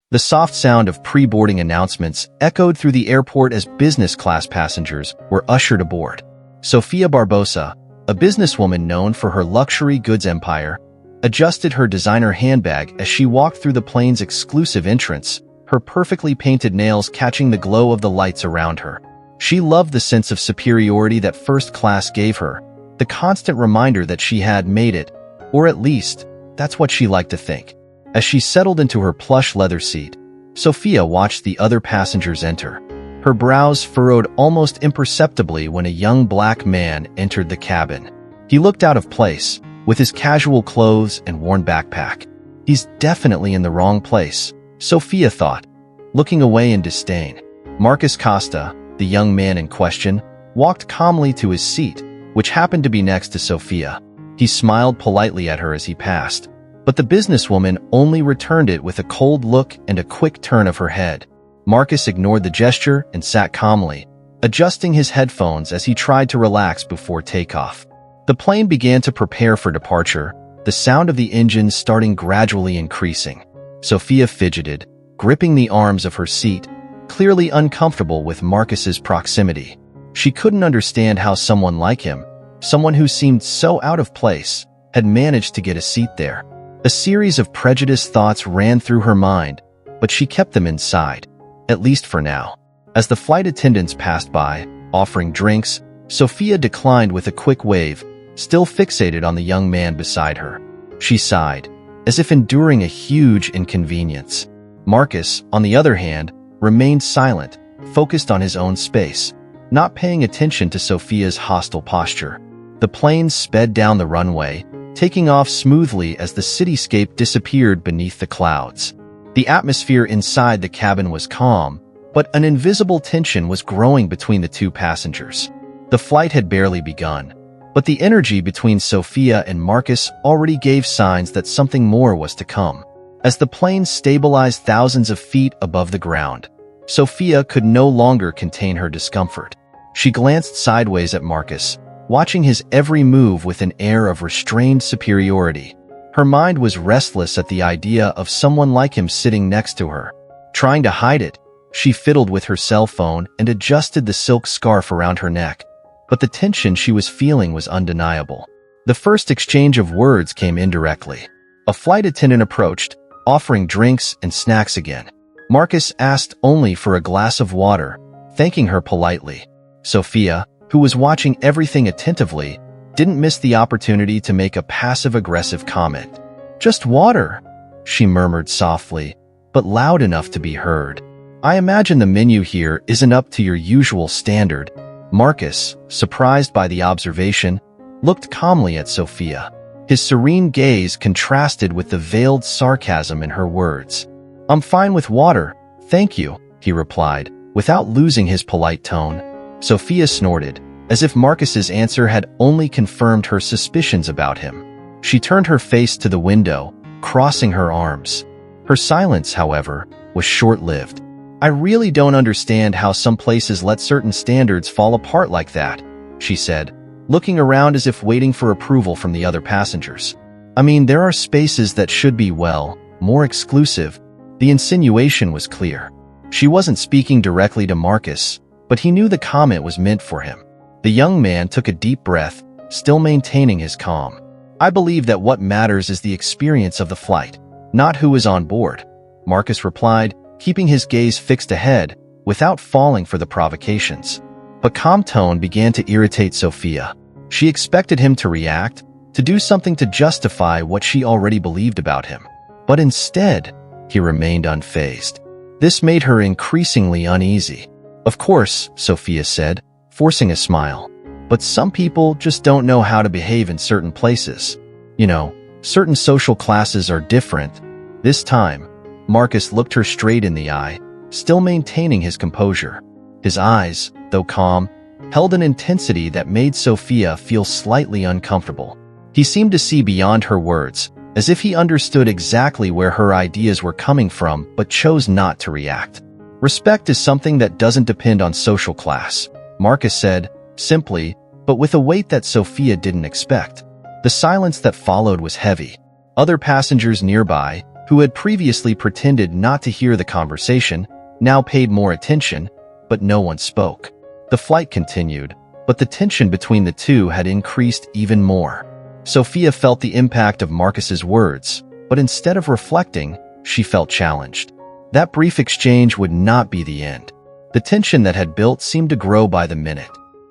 The soft sound of pre-boarding announcements echoed through the airport as business class passengers were ushered aboard. Sofia Barbosa, a businesswoman known for her luxury goods empire, adjusted her designer handbag as she walked through the plane's exclusive entrance, her perfectly painted nails catching the glow of the lights around her. She loved the sense of superiority that first class gave her, the constant reminder that she had made it, or at least, that's what she liked to think. As she settled into her plush leather seat, Sofia watched the other passengers enter. Her brows furrowed almost imperceptibly when a young black man entered the cabin. He looked out of place, with his casual clothes and worn backpack. He's definitely in the wrong place, Sofia thought, looking away in disdain. Marcus Costa, the young man in question, walked calmly to his seat, which happened to be next to Sofia. He smiled politely at her as he passed, but the businesswoman only returned it with a cold look and a quick turn of her head. Marcus ignored the gesture and sat calmly, adjusting his headphones as he tried to relax before takeoff. The plane began to prepare for departure, the sound of the engines starting gradually increasing. Sofia fidgeted, gripping the arms of her seat, clearly uncomfortable with Marcus's proximity. She couldn't understand how someone like him, someone who seemed so out of place, had managed to get a seat there. A series of prejudiced thoughts ran through her mind, but she kept them inside, at least for now. As the flight attendants passed by, offering drinks, Sofia declined with a quick wave, still fixated on the young man beside her. She sighed, as if enduring a huge inconvenience. Marcus, on the other hand, remained silent, focused on his own space, not paying attention to Sofia's hostile posture. The plane sped down the runway, taking off smoothly as the cityscape disappeared beneath the clouds. The atmosphere inside the cabin was calm, but an invisible tension was growing between the two passengers. The flight had barely begun, but the energy between Sofia and Marcus already gave signs that something more was to come. As the plane stabilized thousands of feet above the ground, Sofia could no longer contain her discomfort. She glanced sideways at Marcus, watching his every move with an air of restrained superiority. Her mind was restless at the idea of someone like him sitting next to her. Trying to hide it, she fiddled with her cell phone and adjusted the silk scarf around her neck, but the tension she was feeling was undeniable. The first exchange of words came indirectly. A flight attendant approached, offering drinks and snacks again. Marcus asked only for a glass of water, thanking her politely. Sofia, who was watching everything attentively, didn't miss the opportunity to make a passive-aggressive comment. "Just water," she murmured softly, but loud enough to be heard. "I imagine the menu here isn't up to your usual standard." Marcus, surprised by the observation, looked calmly at Sofia. His serene gaze contrasted with the veiled sarcasm in her words. "I'm fine with water, thank you," he replied, without losing his polite tone. Sofia snorted, as if Marcus's answer had only confirmed her suspicions about him. She turned her face to the window, crossing her arms. Her silence, however, was short-lived. "I really don't understand how some places let certain standards fall apart like that," she said, looking around as if waiting for approval from the other passengers. "I mean, there are spaces that should be, well, more exclusive." The insinuation was clear. She wasn't speaking directly to Marcus, but he knew the comment was meant for him. The young man took a deep breath, still maintaining his calm. "I believe that what matters is the experience of the flight, not who is on board," Marcus replied, keeping his gaze fixed ahead, without falling for the provocations. But calm tone began to irritate Sofia. She expected him to react, to do something to justify what she already believed about him. But instead, he remained unfazed. This made her increasingly uneasy. "Of course," Sofia said, forcing a smile. "But some people just don't know how to behave in certain places. You know, certain social classes are different." This time, Marcus looked her straight in the eye, still maintaining his composure. His eyes, though calm, held an intensity that made Sofia feel slightly uncomfortable. He seemed to see beyond her words, as if he understood exactly where her ideas were coming from but chose not to react. "Respect is something that doesn't depend on social class," Marcus said, simply, but with a weight that Sofia didn't expect. The silence that followed was heavy. Other passengers nearby, who had previously pretended not to hear the conversation, now paid more attention, but no one spoke. The flight continued, but the tension between the two had increased even more. Sophia felt the impact of Marcus's words, but instead of reflecting, she felt challenged. That brief exchange would not be the end. The tension that had built seemed to grow by the minute.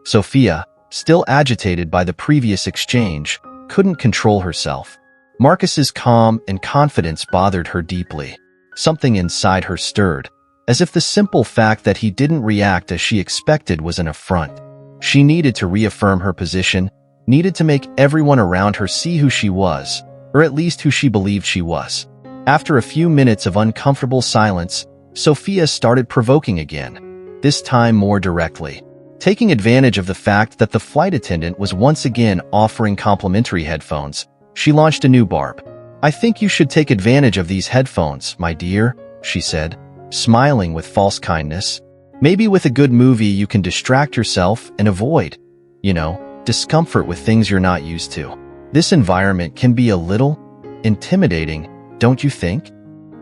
Sophia, still agitated by the previous exchange, couldn't control herself. Marcus's calm and confidence bothered her deeply. Something inside her stirred, as if the simple fact that he didn't react as she expected was an affront. She needed to reaffirm her position, needed to make everyone around her see who she was, or at least who she believed she was. After a few minutes of uncomfortable silence, Sophia started provoking again, this time more directly. Taking advantage of the fact that the flight attendant was once again offering complimentary headphones, she launched a new barb. "I think you should take advantage of these headphones, my dear," she said, smiling with false kindness. "Maybe with a good movie you can distract yourself and avoid, discomfort with things you're not used to. This environment can be a little intimidating, don't you think?"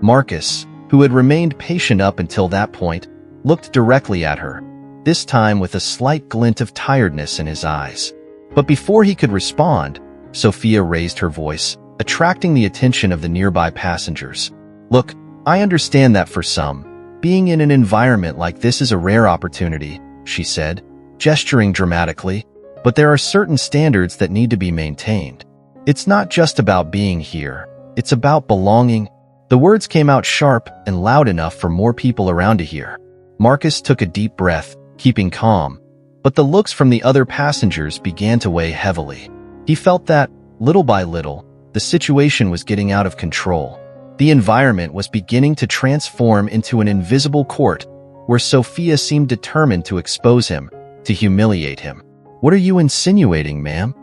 Marcus, who had remained patient up until that point, looked directly at her, this time with a slight glint of tiredness in his eyes. But before he could respond, Sophia raised her voice, attracting the attention of the nearby passengers. "Look, I understand that for some, being in an environment like this is a rare opportunity," she said, gesturing dramatically, "but there are certain standards that need to be maintained. It's not just about being here, it's about belonging." The words came out sharp and loud enough for more people around to hear. Marcus took a deep breath, keeping calm, but the looks from the other passengers began to weigh heavily. He felt that, little by little, the situation was getting out of control. The environment was beginning to transform into an invisible court where Sophia seemed determined to expose him, to humiliate him. "What are you insinuating, ma'am?"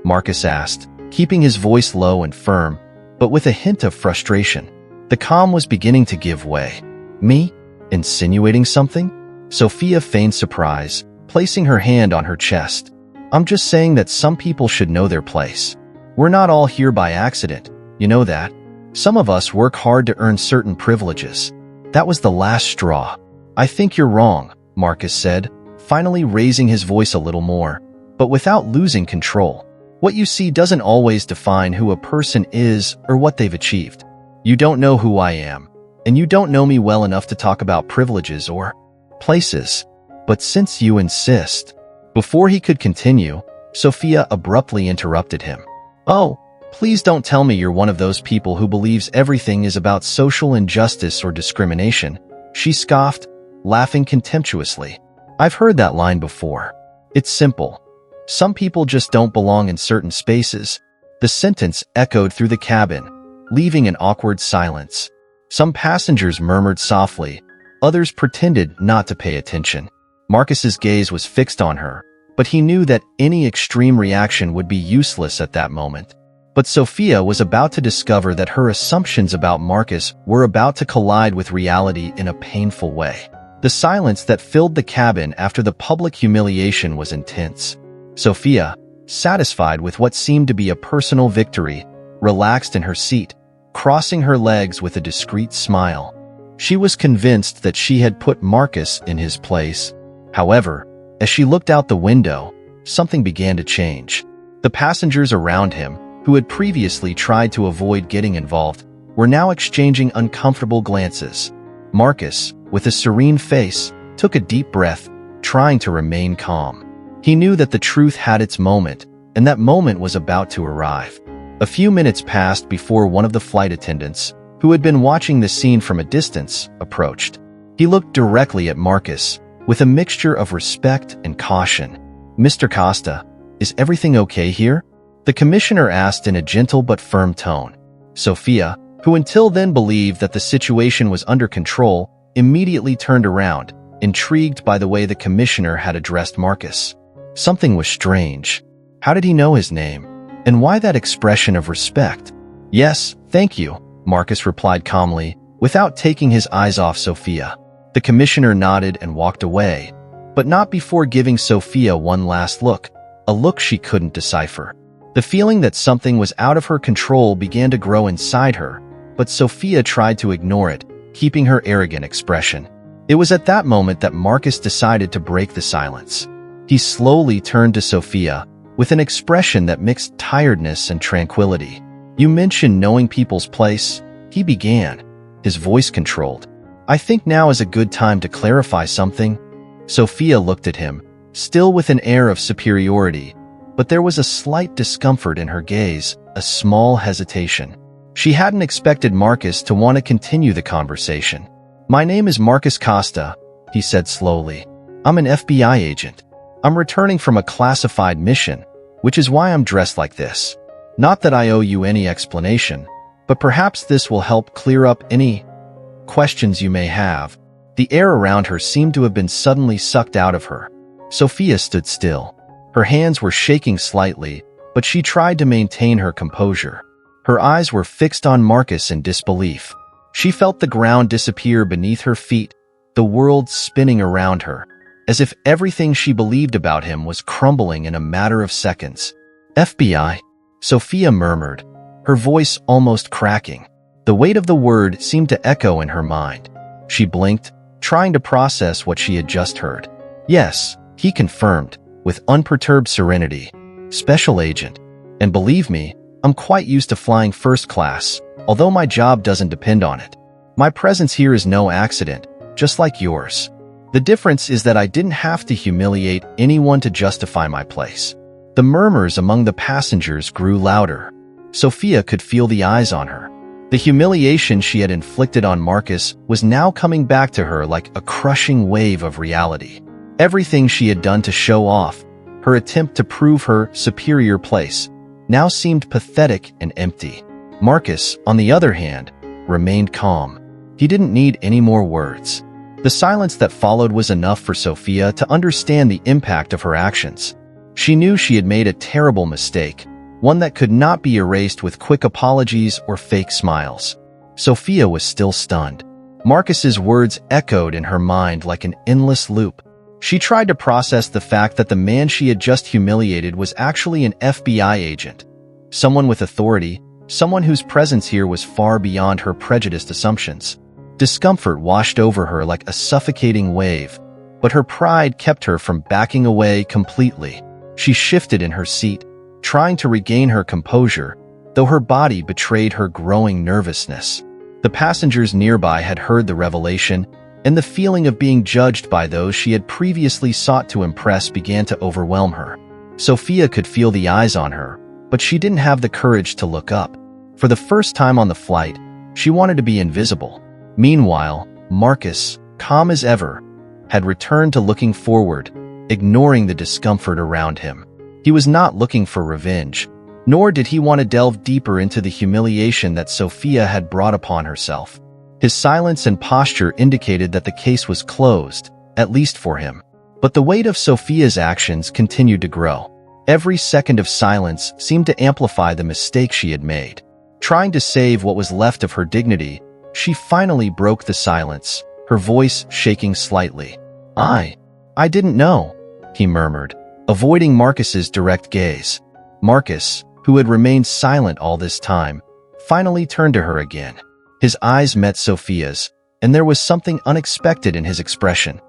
Marcus asked, keeping his voice low and firm, but with a hint of frustration. The calm was beginning to give way. "Me? Insinuating something?" Sophia feigned surprise, placing her hand on her chest. "I'm just saying that some people should know their place. We're not all here by accident, you know that. Some of us work hard to earn certain privileges." That was the last straw. "I think you're wrong," Marcus said, finally raising his voice a little more, but without losing control. "What you see doesn't always define who a person is or what they've achieved. You don't know who I am, and you don't know me well enough to talk about privileges or places. But since you insist..." Before he could continue, Sophia abruptly interrupted him. "Oh, please don't tell me you're one of those people who believes everything is about social injustice or discrimination," she scoffed, laughing contemptuously. "I've heard that line before. It's simple. Some people just don't belong in certain spaces." The sentence echoed through the cabin, leaving an awkward silence. Some passengers murmured softly, others pretended not to pay attention. Marcus's gaze was fixed on her, but he knew that any extreme reaction would be useless at that moment. But Sophia was about to discover that her assumptions about Marcus were about to collide with reality in a painful way. The silence that filled the cabin after the public humiliation was intense. Sophia, satisfied with what seemed to be a personal victory, relaxed in her seat, crossing her legs with a discreet smile. She was convinced that she had put Marcus in his place. However, as she looked out the window, something began to change. The passengers around him, who had previously tried to avoid getting involved, were now exchanging uncomfortable glances. Marcus, with a serene face, took a deep breath, trying to remain calm. He knew that the truth had its moment, and that moment was about to arrive. A few minutes passed before one of the flight attendants, who had been watching the scene from a distance, approached. He looked directly at Marcus, with a mixture of respect and caution. "Mr. Costa, is everything okay here?" the commissioner asked in a gentle but firm tone. Sophia, who until then believed that the situation was under control, immediately turned around, intrigued by the way the commissioner had addressed Marcus. Something was strange. How did he know his name? And why that expression of respect? "Yes, thank you," Marcus replied calmly, without taking his eyes off Sophia. The commissioner nodded and walked away, but not before giving Sophia one last look, a look she couldn't decipher. The feeling that something was out of her control began to grow inside her, but Sophia tried to ignore it, keeping her arrogant expression. It was at that moment that Marcus decided to break the silence. He slowly turned to Sophia, with an expression that mixed tiredness and tranquility. "You mentioned knowing people's place," he began, his voice controlled. "I think now is a good time to clarify something." Sophia looked at him, still with an air of superiority, but there was a slight discomfort in her gaze, a small hesitation. She hadn't expected Marcus to want to continue the conversation. "My name is Marcus Costa," he said slowly. "I'm an FBI agent. I'm returning from a classified mission, which is why I'm dressed like this. Not that I owe you any explanation, but perhaps this will help clear up any questions you may have." The air around her seemed to have been suddenly sucked out of her. Sophia stood still. Her hands were shaking slightly, but she tried to maintain her composure. Her eyes were fixed on Marcus in disbelief. She felt the ground disappear beneath her feet, the world spinning around her, as if everything she believed about him was crumbling in a matter of seconds. "FBI?" Sophia murmured, her voice almost cracking. The weight of the word seemed to echo in her mind. She blinked, trying to process what she had just heard. "Yes," he confirmed, with unperturbed serenity. "Special agent. And believe me, I'm quite used to flying first class, although my job doesn't depend on it. My presence here is no accident, just like yours. The difference is that I didn't have to humiliate anyone to justify my place." The murmurs among the passengers grew louder. Sophia could feel the eyes on her. The humiliation she had inflicted on Marcus was now coming back to her like a crushing wave of reality. Everything she had done to show off, her attempt to prove her superior place, now seemed pathetic and empty. Marcus, on the other hand, remained calm. He didn't need any more words. The silence that followed was enough for Sophia to understand the impact of her actions. She knew she had made a terrible mistake, one that could not be erased with quick apologies or fake smiles. Sophia was still stunned. Marcus's words echoed in her mind like an endless loop. She tried to process the fact that the man she had just humiliated was actually an FBI agent, someone with authority, someone whose presence here was far beyond her prejudiced assumptions. Discomfort washed over her like a suffocating wave, but her pride kept her from backing away completely. She shifted in her seat, trying to regain her composure, though her body betrayed her growing nervousness. The passengers nearby had heard the revelation, and the feeling of being judged by those she had previously sought to impress began to overwhelm her. Sophia could feel the eyes on her, but she didn't have the courage to look up. For the first time on the flight, she wanted to be invisible. Meanwhile, Marcus, calm as ever, had returned to looking forward, ignoring the discomfort around him. He was not looking for revenge, nor did he want to delve deeper into the humiliation that Sophia had brought upon herself. His silence and posture indicated that the case was closed, at least for him. But the weight of Sophia's actions continued to grow. Every second of silence seemed to amplify the mistake she had made. Trying to save what was left of her dignity, she finally broke the silence, her voice shaking slightly. I didn't know," he murmured, avoiding Marcus's direct gaze. Marcus, who had remained silent all this time, finally turned to her again. His eyes met Sophia's, and there was something unexpected in his expression.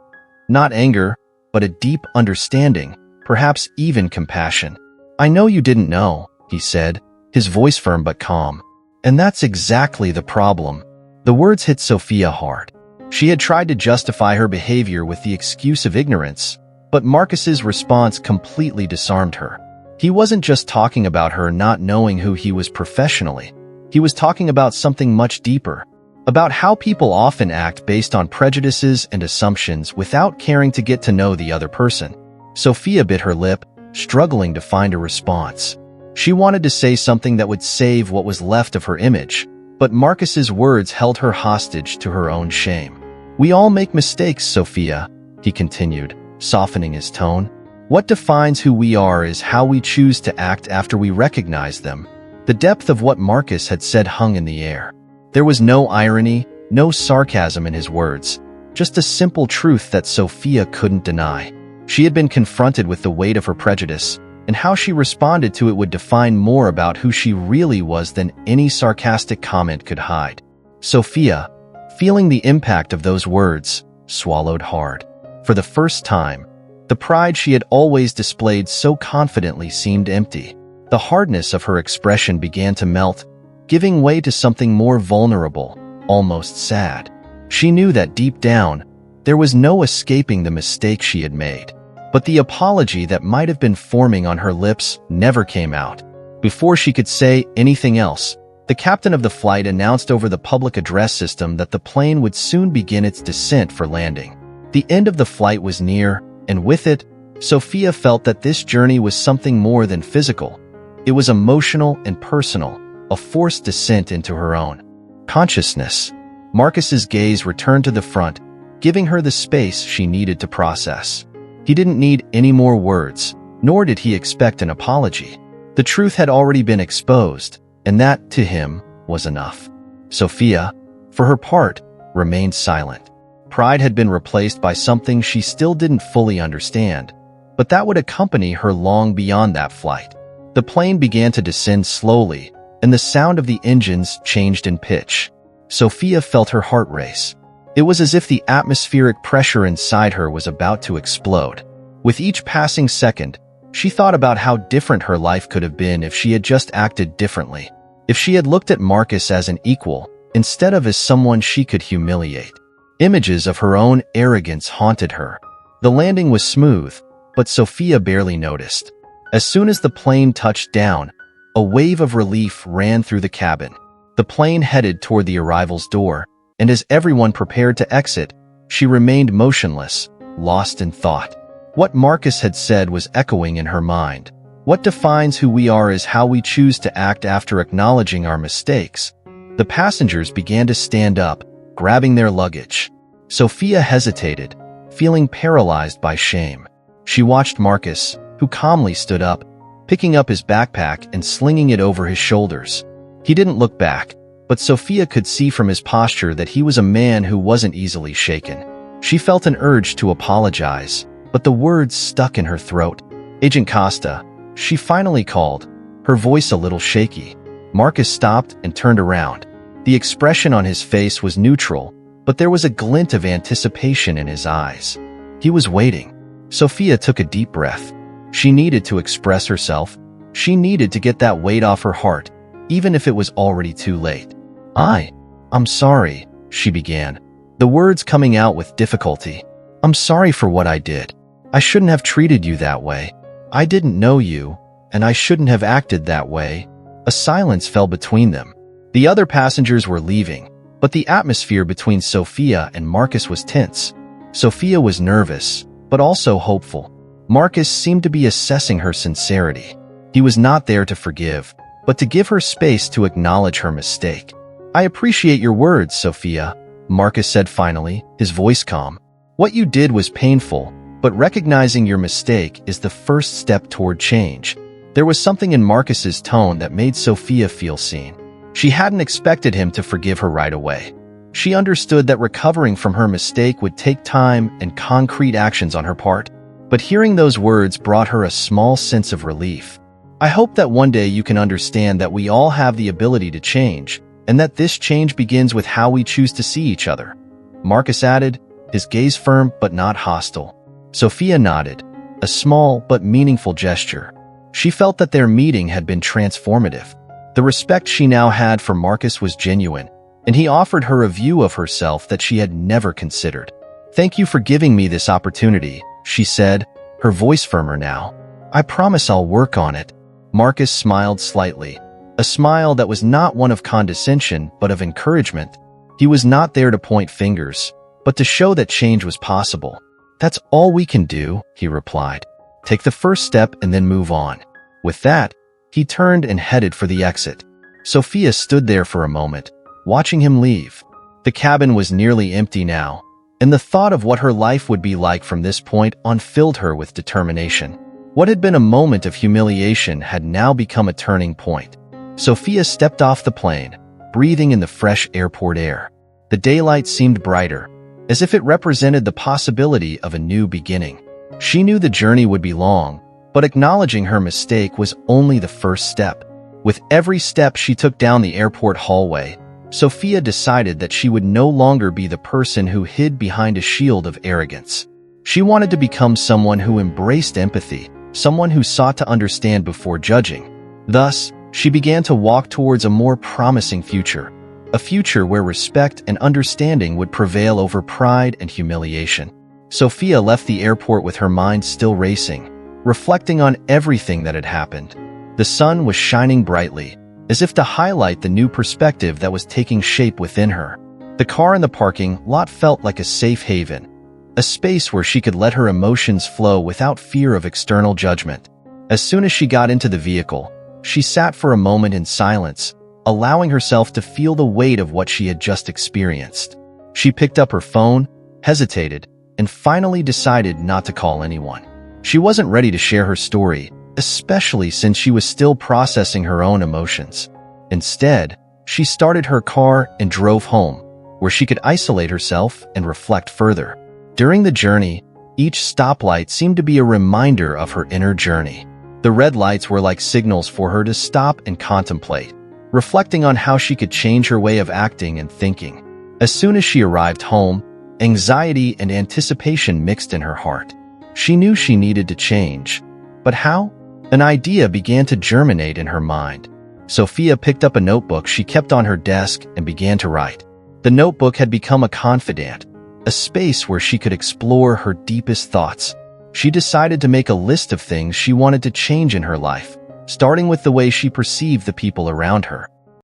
Not anger, but a deep understanding, perhaps even compassion. "I know you didn't know," he said, his voice firm but calm. "And that's exactly the problem." The words hit Sophia hard. She had tried to justify her behavior with the excuse of ignorance, but Marcus's response completely disarmed her. He wasn't just talking about her not knowing who he was professionally. He was talking about something much deeper, about how people often act based on prejudices and assumptions without caring to get to know the other person. Sophia bit her lip, struggling to find a response. She wanted to say something that would save what was left of her image, but Marcus's words held her hostage to her own shame. "We all make mistakes, Sophia," he continued, softening his tone. "What defines who we are is how we choose to act after we recognize them." The depth of what Marcus had said hung in the air. There was no irony, no sarcasm in his words, just a simple truth that Sophia couldn't deny. She had been confronted with the weight of her prejudice, and how she responded to it would define more about who she really was than any sarcastic comment could hide. Sophia, feeling the impact of those words, swallowed hard. For the first time, the pride she had always displayed so confidently seemed empty. The hardness of her expression began to melt, giving way to something more vulnerable, almost sad. She knew that deep down, there was no escaping the mistake she had made. But the apology that might have been forming on her lips never came out. Before she could say anything else, the captain of the flight announced over the public address system that the plane would soon begin its descent for landing. The end of the flight was near, and with it, Sophia felt that this journey was something more than physical. It was emotional and personal, a forced descent into her own consciousness. Marcus's gaze returned to the front, giving her the space she needed to process. He didn't need any more words, nor did he expect an apology. The truth had already been exposed, and that, to him, was enough. Sophia, for her part, remained silent. Pride had been replaced by something she still didn't fully understand, but that would accompany her long beyond that flight. The plane began to descend slowly, and the sound of the engines changed in pitch. Sophia felt her heart race. It was as if the atmospheric pressure inside her was about to explode. With each passing second, she thought about how different her life could have been if she had just acted differently. If she had looked at Marcus as an equal, instead of as someone she could humiliate. Images of her own arrogance haunted her. The landing was smooth, but Sophia barely noticed. As soon as the plane touched down, a wave of relief ran through the cabin. The plane headed toward the arrival's door, and as everyone prepared to exit, she remained motionless, lost in thought. What Marcus had said was echoing in her mind. What defines who we are is how we choose to act after acknowledging our mistakes. The passengers began to stand up, grabbing their luggage. Sophia hesitated, feeling paralyzed by shame. She watched Marcus, who calmly stood up, picking up his backpack and slinging it over his shoulders. He didn't look back, but Sophia could see from his posture that he was a man who wasn't easily shaken. She felt an urge to apologize, but the words stuck in her throat. "Agent Costa," she finally called, her voice a little shaky. Marcus stopped and turned around. The expression on his face was neutral, but there was a glint of anticipation in his eyes. He was waiting. Sophia took a deep breath. She needed to express herself. She needed to get that weight off her heart, even if it was already too late. I'm sorry," she began, the words coming out with difficulty. "I'm sorry for what I did. I shouldn't have treated you that way. I didn't know you, and I shouldn't have acted that way." A silence fell between them. The other passengers were leaving, but the atmosphere between Sophia and Marcus was tense. Sophia was nervous, but also hopeful. Marcus seemed to be assessing her sincerity. He was not there to forgive, but to give her space to acknowledge her mistake. "I appreciate your words, Sophia," Marcus said finally, his voice calm. "What you did was painful, but recognizing your mistake is the first step toward change." There was something in Marcus's tone that made Sophia feel seen. She hadn't expected him to forgive her right away. She understood that recovering from her mistake would take time and concrete actions on her part. But hearing those words brought her a small sense of relief. "I hope that one day you can understand that we all have the ability to change, and that this change begins with how we choose to see each other," Marcus added, his gaze firm but not hostile. Sophia nodded, a small but meaningful gesture. She felt that their meeting had been transformative. The respect she now had for Marcus was genuine, and he offered her a view of herself that she had never considered. "Thank you for giving me this opportunity," she said, her voice firmer now. "I promise I'll work on it." Marcus smiled slightly, a smile that was not one of condescension but of encouragement. He was not there to point fingers, but to show that change was possible. "That's all we can do," he replied. "Take the first step and then move on." With that, he turned and headed for the exit. Sophia stood there for a moment, watching him leave. The cabin was nearly empty now, and the thought of what her life would be like from this point on filled her with determination. What had been a moment of humiliation had now become a turning point. Sophia stepped off the plane, breathing in the fresh airport air. The daylight seemed brighter, as if it represented the possibility of a new beginning. She knew the journey would be long, But acknowledging her mistake was only the first step. With every step she took down the airport hallway, Sophia decided that she would no longer be the person who hid behind a shield of arrogance. She wanted to become someone who embraced empathy, someone who sought to understand before judging. Thus, she began to walk towards a more promising future, a future where respect and understanding would prevail over pride and humiliation. Sophia left the airport with her mind still racing, reflecting on everything that had happened. The sun was shining brightly, as if to highlight the new perspective that was taking shape within her. The car in the parking lot felt like a safe haven, a space where she could let her emotions flow without fear of external judgment. As soon as she got into the vehicle, she sat for a moment in silence, allowing herself to feel the weight of what she had just experienced. She picked up her phone, hesitated, and finally decided not to call anyone. She wasn't ready to share her story, especially since she was still processing her own emotions. Instead, she started her car and drove home, where she could isolate herself and reflect further. During the journey, each stoplight seemed to be a reminder of her inner journey. The red lights were like signals for her to stop and contemplate, reflecting on how she could change her way of acting and thinking. As soon as she arrived home, anxiety and anticipation mixed in her heart. She knew she needed to change, but how? An idea began to germinate in her mind. Sophia picked up a notebook she kept on her desk and began to write. The notebook had become a confidant, a space where she could explore her deepest thoughts. She decided to make a list of things she wanted to change in her life, starting with the way she perceived the people around her.